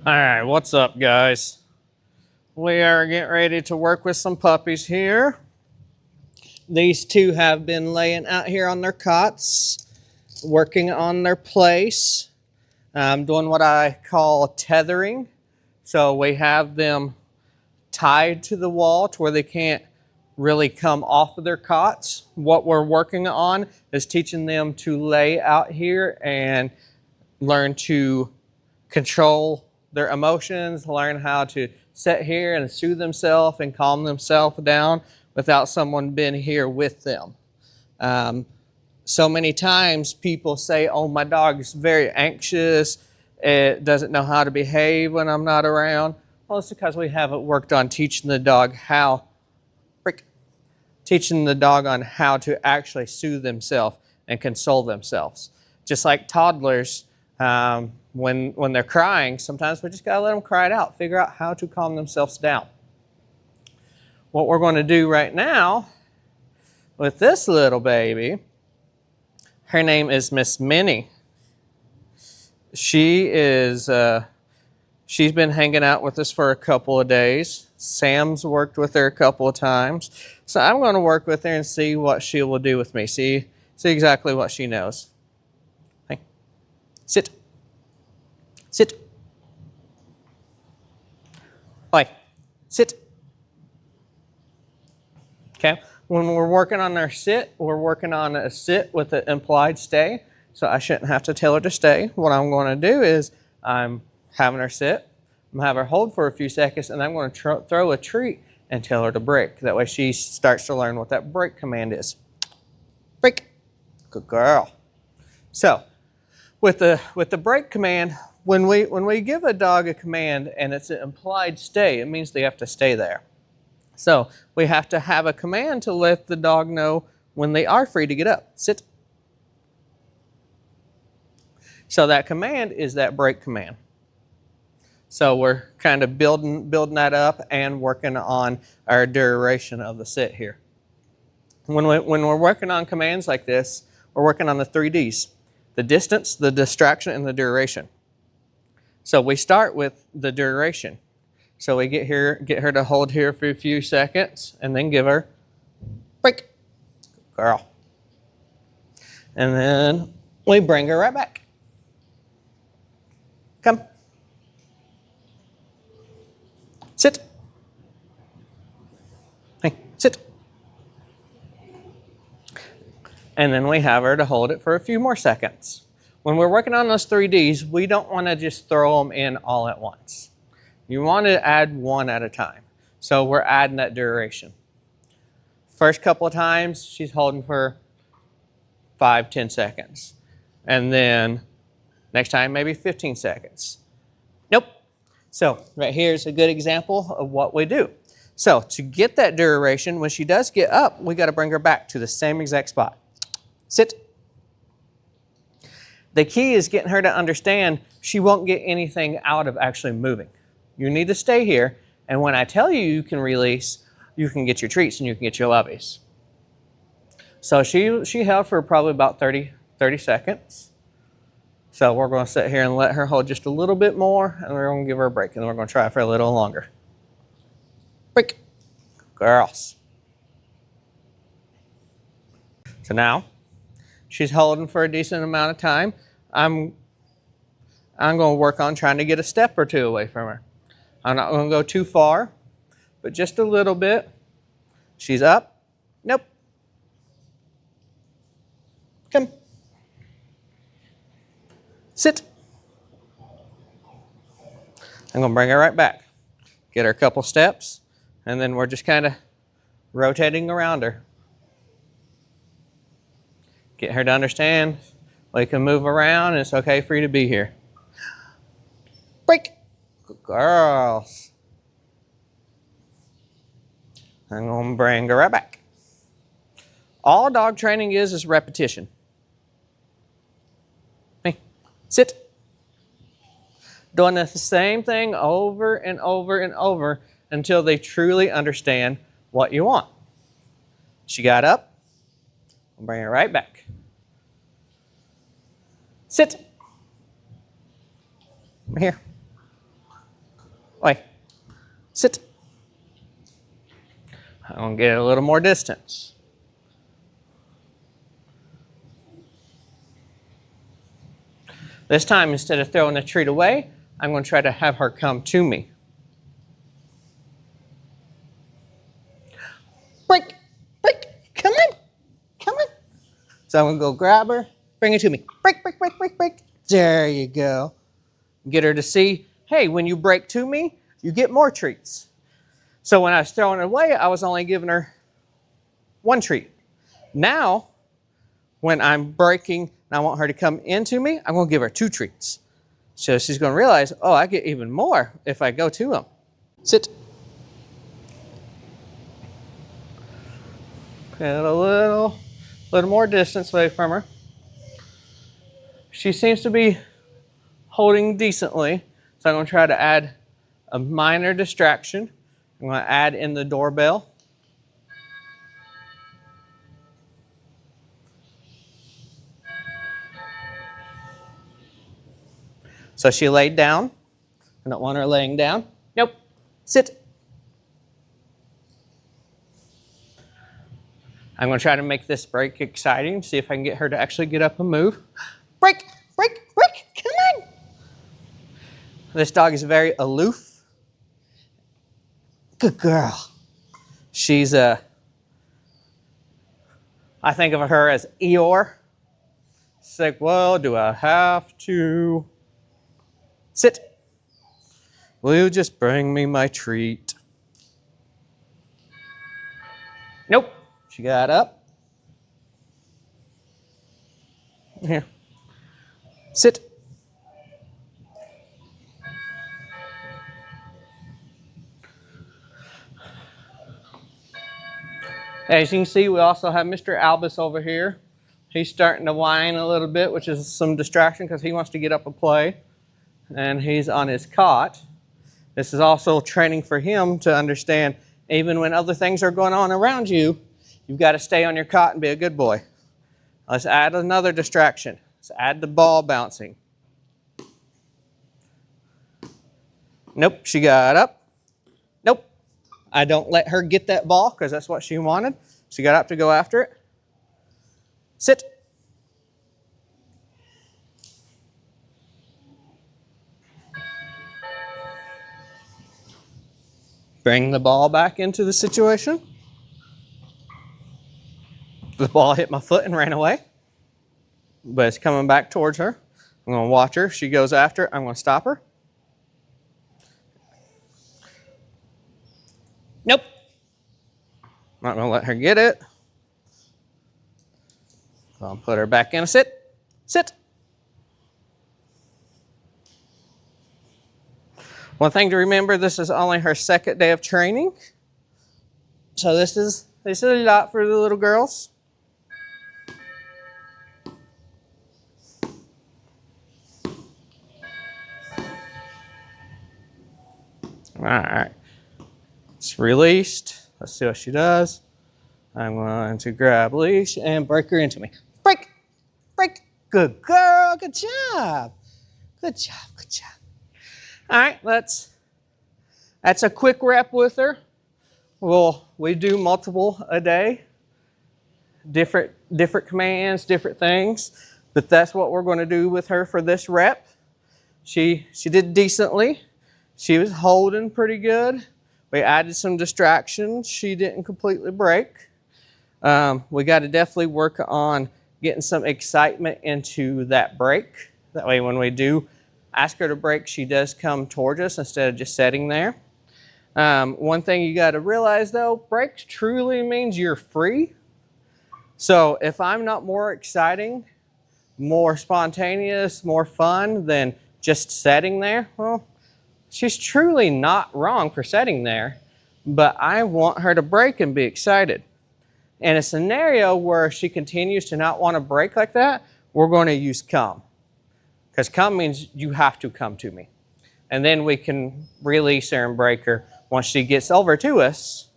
All right, what's up, guys? We are getting ready to work with some puppies here. These two have been laying out here on their cots, working on their place, doing what I call tethering. So we have them tied to the wall to where they can't really come off of their cots. What we're working on is teaching them to lay out here and learn to control their emotions, learn how to sit here and soothe themselves and calm themselves down without someone being here with them. So many times people say, oh, my dog is very anxious, it doesn't know how to behave when I'm not around. Well, it's because we haven't worked on teaching the dog on how to actually soothe themselves and console themselves. Just like toddlers, when they're crying, sometimes we just gotta let them cry it out, figure out how to calm themselves down. What we're going to do right now with this little baby, her name is Miss Minnie. She's been hanging out with us for a couple of days. Sam's worked with her a couple of times. So I'm going to work with her and see what she will do with me. See exactly what she knows. Hey, sit. Sit. Oi, sit. Okay, when we're working on our sit, we're working on a sit with an implied stay. So I shouldn't have to tell her to stay. What I'm going to do is I'm having her sit. I'm going to have her hold for a few seconds, and I'm going to throw a treat and tell her to break. That way she starts to learn what that break command is. Break. Good girl. So with the break command, when we give a dog a command and it's an implied stay, it means they have to stay there. So we have to have a command to let the dog know when they are free to get up. Sit. So that command is that break command. So we're kind of building that up and working on our duration of the sit here. When we're working on commands like this, we're working on the 3 Ds: the distance, the distraction, and the duration. So we start with the duration. So we get her to hold here for a few seconds, and then give her break. Good girl. And then we bring her right back. Come. Sit. Hey, sit. And then we have her to hold it for a few more seconds. When we're working on those 3 Ds, we don't want to just throw them in all at once. You want to add one at a time. So we're adding that duration. First couple of times, she's holding for 5-10 seconds. And then next time, maybe 15 seconds. Nope. So right here is a good example of what we do. So to get that duration, when she does get up, we got to bring her back to the same exact spot. Sit. The key is getting her to understand she won't get anything out of actually moving. You need to stay here, and when I tell you you can release, you can get your treats and you can get your loveys. So she held for probably about 30 seconds. So we're going to sit here and let her hold just a little bit more, and we're going to give her a break, and then we're going to try for a little longer. Break. Girls. So now she's holding for a decent amount of time. I'm going to work on trying to get a step or two away from her. I'm not going to go too far, but just a little bit. She's up. Nope. Come. Sit. I'm going to bring her right back. Get her a couple steps, and then we're just kind of rotating around her. Get her to understand we can move around and it's okay for you to be here. Break. Good girls. I'm going to bring her right back. All dog training is repetition. Hey, sit. Doing the same thing over and over and over until they truly understand what you want. She got up. I'll bring her right back. Sit. Here. Oi, sit. I'm gonna get a little more distance. This time, instead of throwing the treat away, I'm gonna try to have her come to me. Break, break, come on, come on. So I'm gonna go grab her, bring it to me. Break, break, break, break, break. There you go. Get her to see, hey, when you break to me, you get more treats. So when I was throwing it away, I was only giving her one treat. Now, when I'm breaking and I want her to come into me, I'm gonna give her 2 treats. So she's gonna realize, oh, I get even more if I go to him. Sit. Get a little more distance away from her. She seems to be holding decently, so I'm going to try to add a minor distraction. I'm going to add in the doorbell. So she laid down. I don't want her laying down. Nope. Sit. I'm going to try to make this break exciting, see if I can get her to actually get up and move. Break, break, break, come on. This dog is very aloof. Good girl. She's I think of her as Eeyore. It's like, well, do I have to? Sit. Will you just bring me my treat? Nope. She got up. Here. Sit. As you can see, we also have Mr. Albus over here. He's starting to whine a little bit, which is some distraction because he wants to get up and play. And he's on his cot. This is also training for him to understand, even when other things are going on around you, you've got to stay on your cot and be a good boy. Let's add another distraction. Let's add the ball bouncing. Nope, she got up. Nope. I don't let her get that ball because that's what she wanted. She got up to go after it. Sit. Bring the ball back into the situation. The ball hit my foot and ran away, but it's coming back towards her. I'm going to watch her. If she goes after it, I'm going to stop her. Nope. Not going to let her get it. I'll put her back in a sit. Sit. One thing to remember, this is only her second day of training. So this is a lot for the little girls. All right. It's released. Let's see what she does. I'm going to grab leash and break her into me. Break! Break! Good girl. Good job. Good job. Good job. All right, that's a quick rep with her. We do multiple a day, different commands, different things, but that's what we're going to do with her for this rep. She did decently. She was holding pretty good. We added some distractions. She didn't completely break. We got to definitely work on getting some excitement into that break. That way when we do ask her to break, she does come towards us instead of just sitting there. One thing you got to realize though, breaks truly means you're free. So if I'm not more exciting, more spontaneous, more fun than just sitting there, well, she's truly not wrong for sitting there, but I want her to break and be excited. In a scenario where she continues to not want to break like that, we're going to use come. Because come means you have to come to me. And then we can release her and break her once she gets over to us.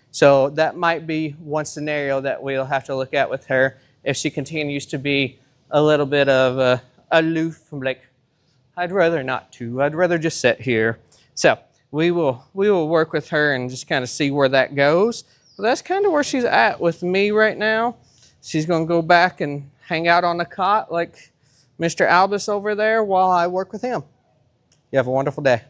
So that might be one scenario that we'll have to look at with her if she continues to be a little bit of aloof, like, I'd rather not to. I'd rather just sit here. So we will work with her and just kind of see where that goes. But that's kind of where she's at with me right now. She's going to go back and hang out on the cot like Mr. Albus over there while I work with him. You have a wonderful day.